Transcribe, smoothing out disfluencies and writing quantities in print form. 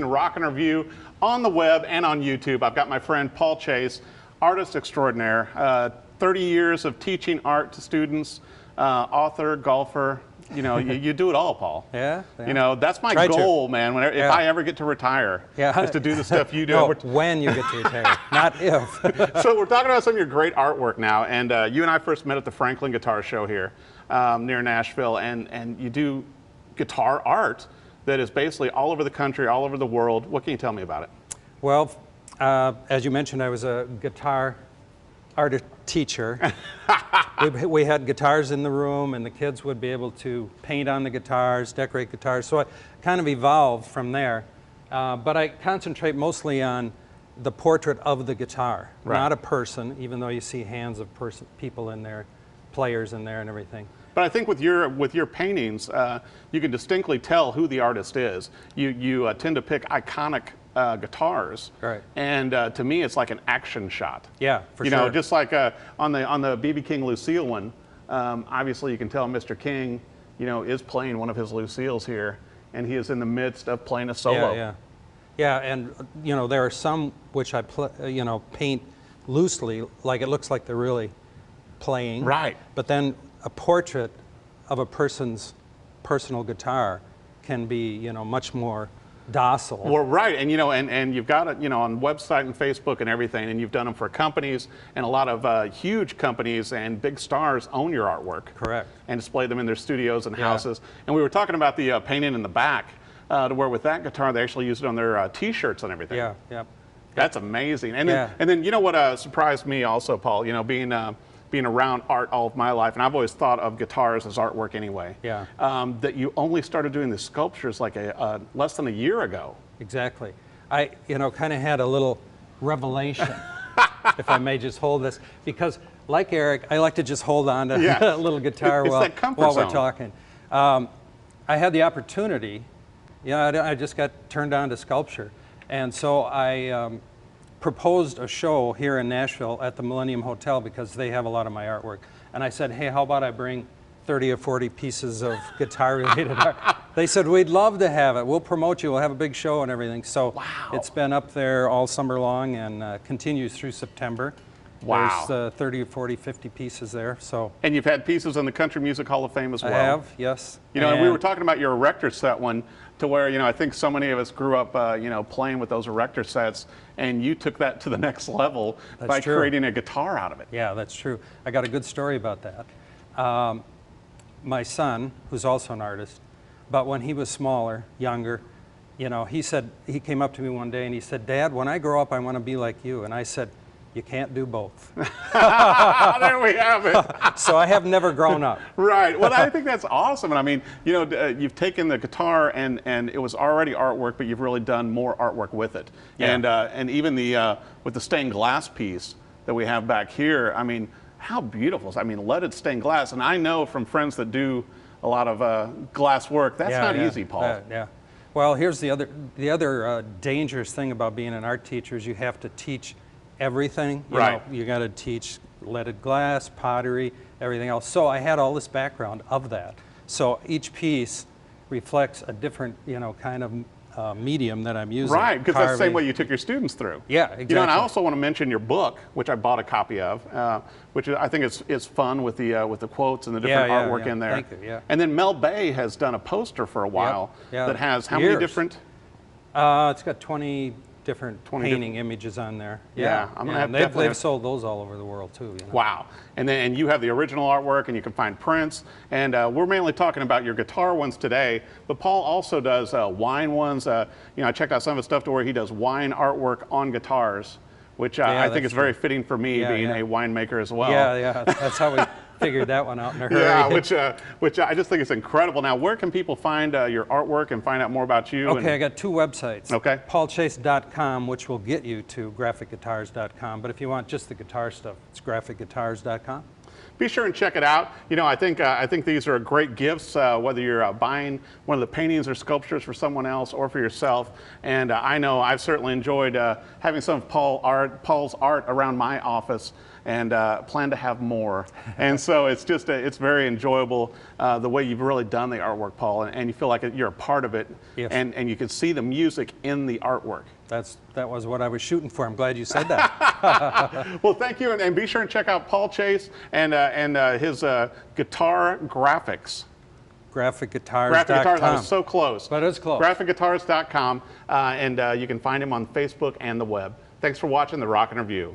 Rockin' Review on the web and on YouTube. I've got my friend Paul Chase, artist extraordinaire, 30 years of teaching art to students, author, golfer. You know, you do it all, Paul. Yeah. You know, that's my goal, man. Whenever, if I ever get to retire, is to do the stuff you do. No, when you get to retire, not if. So we're talking about some of your great artwork now, and you and I first met at the Franklin Guitar Show here near Nashville, and you do guitar art that is basically all over the country, all over the world. What can you tell me about it? Well, as you mentioned, I was a guitar art teacher. we had guitars in the room, and the kids would be able to paint on the guitars, decorate guitars. So I kind of evolved from there. But I concentrate mostly on the portrait of the guitar, not a person, even though you see hands of people in there, players in there and everything. But I think with your paintings, you can distinctly tell who the artist is. You tend to pick iconic guitars, right? And to me, it's like an action shot. Yeah, for sure. You know, just like on the B.B. King Lucille one, obviously you can tell Mr. King, you know, is playing one of his Lucille's here, and he is in the midst of playing a solo. Yeah, and you know, there are some which I paint loosely, like it looks like they're really playing. Right. But then a portrait of a person's personal guitar can be, you know, much more docile. Well, right, and you know, and you've got it, you know, on website and Facebook and everything, and you've done them for companies, and a lot of huge companies and big stars own your artwork. Correct. And display them in their studios and houses. And we were talking about the painting in the back, to where with that guitar they actually use it on their T-shirts and everything. Yeah. That's amazing. And then you know what surprised me also, Paul? You know, being around art all of my life, and I've always thought of guitars as artwork anyway. Yeah. That you only started doing the sculptures like less than a year ago. Exactly. I, you know, kind of had a little revelation, if I may just hold this, because like Eric, I like to just hold on to a little guitar while we're talking. I had the opportunity, I just got turned on to sculpture, and so I proposed a show here in Nashville at the Millennium Hotel because they have a lot of my artwork. And I said, hey, how about I bring 30 or 40 pieces of guitar-related art? They said, we'd love to have it. We'll promote you. We'll have a big show and everything. So it's been up there all summer long and continues through September. Wow. There's 30 or 40, 50 pieces there. So. And you've had pieces in the Country Music Hall of Fame as well. I have, yes. You know, and we were talking about your Erector set one, to where, you know, I think so many of us grew up, you know, playing with those Erector sets, and you took that to the next level by creating a guitar out of it. Yeah, that's true. I got a good story about that. My son, who's also an artist, but when he was smaller, younger, you know, he came up to me one day and he said, Dad, when I grow up, I want to be like you. And I said, you can't do both. There we have it. So I have never grown up. Right. Well, I think that's awesome. And I mean, you know, you've taken the guitar and it was already artwork, but you've really done more artwork with it. Yeah. And even with the stained glass piece that we have back here, I mean, how beautiful. I mean, leaded stained glass. And I know from friends that do a lot of glass work, that's not easy, Paul. Yeah. Well, here's the other dangerous thing about being an art teacher is you have to teach everything. You know, you got to teach leaded glass, pottery, everything else. So I had all this background of that. So each piece reflects a different, you know, kind of medium that I'm using. Right, because that's the same way you took your students through. Yeah, exactly. You know, and I also want to mention your book, which I bought a copy of, which I think is fun with the quotes and the different artwork in there. Thank you. Yeah. And then Mel Bay has done a poster for a while that has how many different? It's got 20 different painting images on there. Yeah, I'm gonna have they've sold those all over the world too. You know? Wow. And you have the original artwork, and you can find prints. And we're mainly talking about your guitar ones today, but Paul also does wine ones. You know, I checked out some of his stuff to where he does wine artwork on guitars, which I think is very fitting for me, being a winemaker as well. Yeah, that's how we figured that one out in a hurry. Yeah, which I just think is incredible. Now, where can people find your artwork and find out more about you? Okay, I got two websites. Okay. paulchase.com, which will get you to graphicguitars.com, but if you want just the guitar stuff, it's graphicguitars.com. Be sure and check it out. You know, I think these are great gifts, whether you're buying one of the paintings or sculptures for someone else or for yourself. And I know I've certainly enjoyed having some of Paul's art around my office. and plan to have more. And so it's just, it's very enjoyable the way you've really done the artwork, Paul, and you feel like you're a part of it, yes. and you can see the music in the artwork. That was what I was shooting for. I'm glad you said that. Well, thank you, and be sure and check out Paul Chase and his guitar graphics. GraphicGuitars.com. Graphic Guitars, I was so close. But it's close. GraphicGuitars.com, and you can find him on Facebook and the web. Thanks for watching The Rockin' Review.